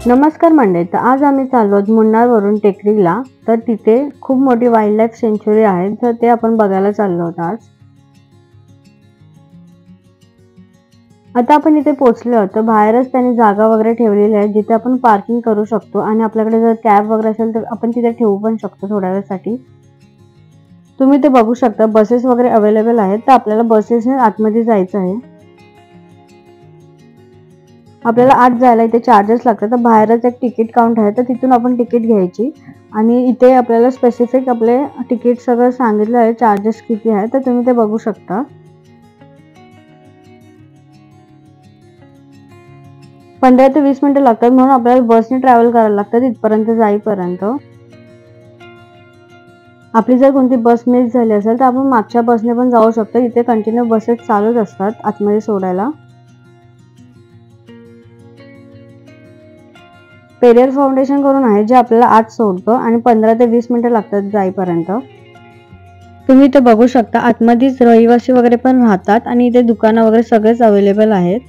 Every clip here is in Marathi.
नमस्कार मंडळी, तर आज आम्ही चाललो आहोत मुन्नारवरून टेकडीला. तर तिथे खूप मोठी वाईल्ड लाईफ सेंच्युरी आहे, तर ते आपण बघायला चाललो आहोत आज. आता आपण इथे पोहोचलो आहोत. तर बाहेरच त्यांनी जागा वगैरे ठेवलेली आहे जिथे आपण पार्किंग करू शकतो आणि आपल्याकडे जर कॅब वगैरे असेल तर आपण तिथे ठेवू पण शकतो थोड्या वेळासाठी. तुम्ही ते बघू शकता, बसेस वगैरे अवेलेबल आहेत. तर आपल्याला बसेसने आतमध्ये जायचं आहे. आपल्याला आत जायला इथे चार्जेस लागतात. तर बाहेरच एक तिकीट काउंटर आहे, तर तिथून आपण तिकीट घ्यायची आणि इथे आपल्याला स्पेसिफिक आपले तिकीट सगळं सांगितलं आहे, चार्जेस किती आहे. तर तुम्ही ते बघू शकता. 15 ते 20 मिनिटं लागतात, म्हणून आपल्याला बसने ट्रॅव्हल करायला लागतं तिथपर्यंत जाईपर्यंत. आपली जर कोणती बस मिस झाली असेल तर आपण मागच्या बसने पण जाऊ शकतो. इथे कंटिन्यू बसेस चालूच असतात आतमध्ये सोडायला. पेरियर फाउंडेशन करून आहे जे आपल्याला आत सोडतो आणि 15 ते 20 मिनिटं लागतात जाईपर्यंत. तुम्ही इथे बघू शकता, आतमध्येच रहिवासी वगैरे पण राहतात आणि इथे दुकानं वगैरे सगळेच अवेलेबल आहेत.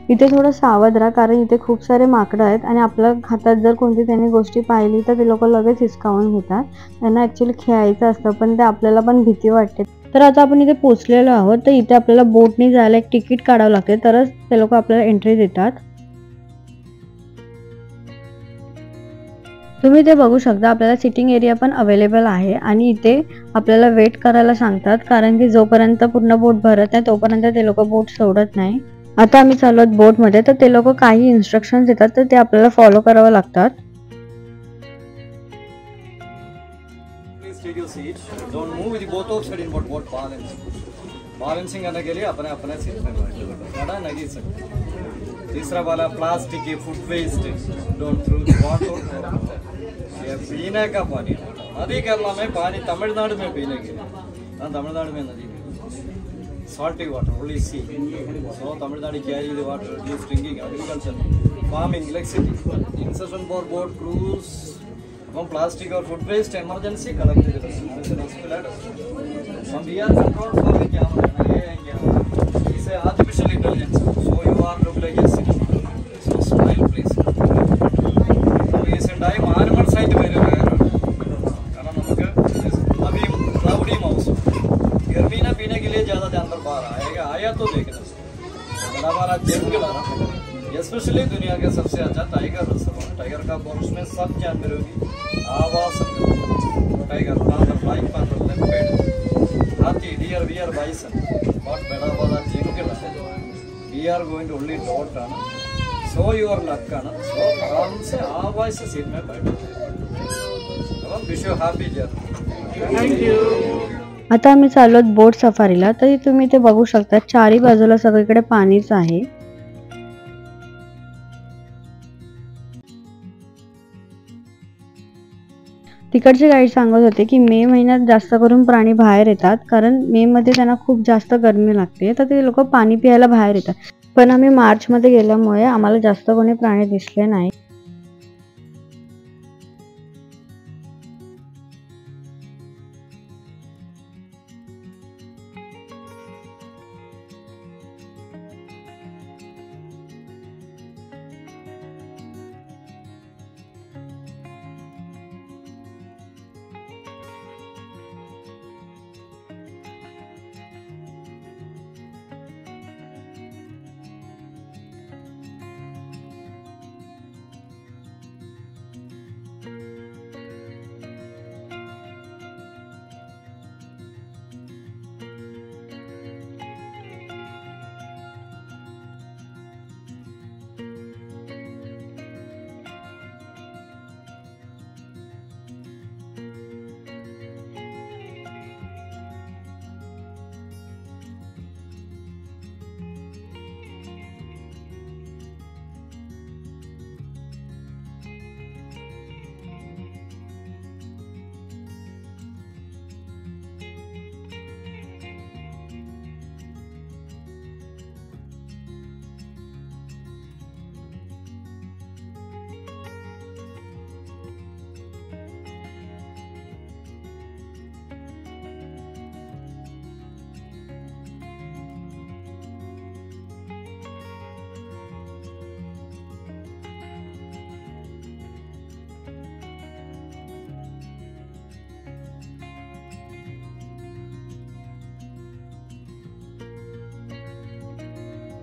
इथे थोडं सावध राहा, कारण इथे खूप सारे माकडं आहेत आणि आपल्या हातात जर कोणती त्यांनी गोष्टी पाहिली तर ते लोक लगेच हिसकावून घेतात. त्यांना ऍक्च्युली खेळायचं असतं, पण ते आपल्याला पण भीती वाटते. तर आता आपण इथे पोहोचलेलो आहोत. तर इथे आपल्याला बोटने जायला एक तिकीट काढावं लागते, तरच ते लोक आपल्याला एंट्री देतात. तुम्ही ते बघू शकता, आपल्याला सिटिंग एरिया पण अवेलेबल आहे आणि इथे आपल्याला वेट करायला सांगतात, कारण की जोपर्यंत पूर्ण बोट भरत नाही तोपर्यंत ते लोक बोट सोडत नाही. आता आम्ही चाललो आहोत बोटमध्ये. तर ते लोक काही इन्स्ट्रक्शन देतात, तर ते आपल्याला फॉलो करावं लागतात. बैलेंसिंग करने के लिए अपने अपने सीट में बैठो, नहीं सकते। तीसरा वाला प्लास्टिक की food waste don't throw the water. ये पीने का पानी, नदी केरला में पानी, तमिलनाडु में पीने के लिए, तमिलनाडु में नदी salty water, only sea. So Tamil Nadu carry the water, use drinking, agriculture, farming, electricity, insertion for boat crews. From plastic or food waste, emergency collect the Some we are controlled for the camera. It's a artificial intelligence. So you are look like a citizen. So smile please. So is a time animal site very rare. कारण नमक अभी क्लाउडी माउस गर्मी ना पीने के लिए ज़्यादा जानवर बाहर आएगा, आया तो देखना। बड़ा बड़ा जंगल है ना, स्पेशली दुनिया के सबसे अच्छा टाइगर रिजर्व है। टाइगर का बोर्ड में सब जानवरों की आवाज़ सुनते। टाइगर, पांडर, फ्लाइंग पांडर, लेपर्ड, हाथी, डियर, बियर, बाइसन, बहुत बड़ा बड़ा जंगल है। We are going to only dot है ना, so your luck है ना, so आराम से आवाज़ से सीट में बैठो। अब wish you happy journey. Thank you. आता आम्ही चाललो आहोत बोट सफारीला. तर तुम्ही ते बघू शकता, चारी बाजूला सगळीकडे पाणीच आहे. तिकडचे गाईड सांगत होते की मे महिन्यात जास्त करून प्राणी बाहेर येतात, कारण मे मध्ये त्यांना खूप जास्त गरमी लागते, तर ते लोक पाणी प्यायला बाहेर येतात. पण आम्ही मार्च मध्ये गेल्यामुळे आम्हाला जास्त कोणी प्राणी दिसले नाही.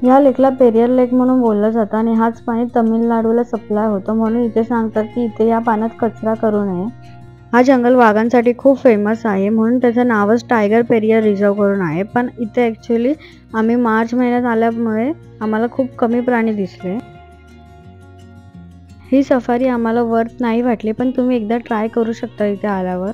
ह्या लेकला पेरियर लेक म्हणून बोललं जातं आणि हाच पाणी तमिळनाडूला सप्लाय होतं, म्हणून इथे सांगतात की इथे या पाण्यात कचरा करू नये. हा जंगल वाघांसाठी खूप फेमस आहे, म्हणून त्याचं नावच टायगर पेरियर रिझर्व करून आहे. पण इथे ॲक्च्युली आम्ही मार्च महिन्यात आल्यामुळे आम्हाला खूप कमी प्राणी दिसले. ही सफारी आम्हाला वर्थ नाही वाटली, पण तुम्ही एकदा ट्राय करू शकता इथे आल्यावर.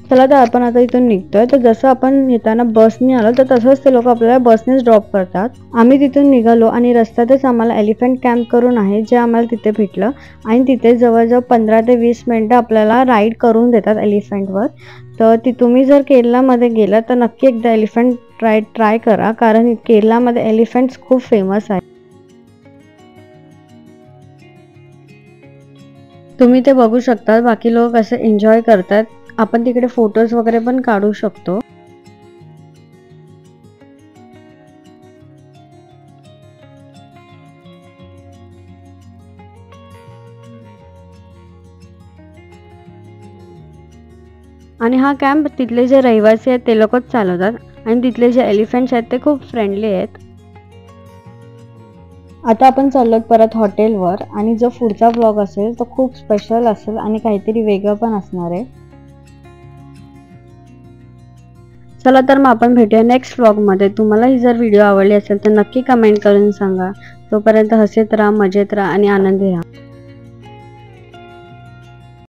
चला तर आपण आता इथून निघतोय. तर जसं आपण येताना बसने आलो तर तसंच ते लोक आपल्याला बसनेच ड्रॉप करतात. आम्ही तिथून निघालो आणि रस्त्यातच आम्हाला एलिफंट कॅम्प करून आहे जे आम्हाला तिथे भेटलं आणि तिथे जवळजवळ 15 ते 20 मिनिटं आपल्याला राईड करून देतात एलिफंटवर. तर तुम्ही जर केरलामध्ये गेला तर नक्की एकदा एलिफंट राईड ट्राय करा, कारण केरलामध्ये एलिफंट्स खूप फेमस आहे. तुम्ही ते बघू शकता बाकी लोक कसे एन्जॉय करतात. आपण तिकडे फोटोज वगैरे पण काढू शकतो. आणि हा कॅम्प तिथले जे रहिवासी आहेत ते लोकच चालवतात आणि तिथले जे एलिफंट्स आहेत ते खूप फ्रेंडली आहेत. आता आपण चाललो परत हॉटेलवर आणि जो पुढचा व्लॉग असेल तो खूप स्पेशल असेल आणि काहीतरी वेगळं पण असणार आहे. चला तर मग आपण भेटूया नेक्स्ट व्लॉगमध्ये. तुम्हाला ही जर व्हिडिओ आवडली असेल तर नक्की कमेंट करून सांगा. तोपर्यंत हसत राहा, मजेत राहा आणि आनंदी राहा.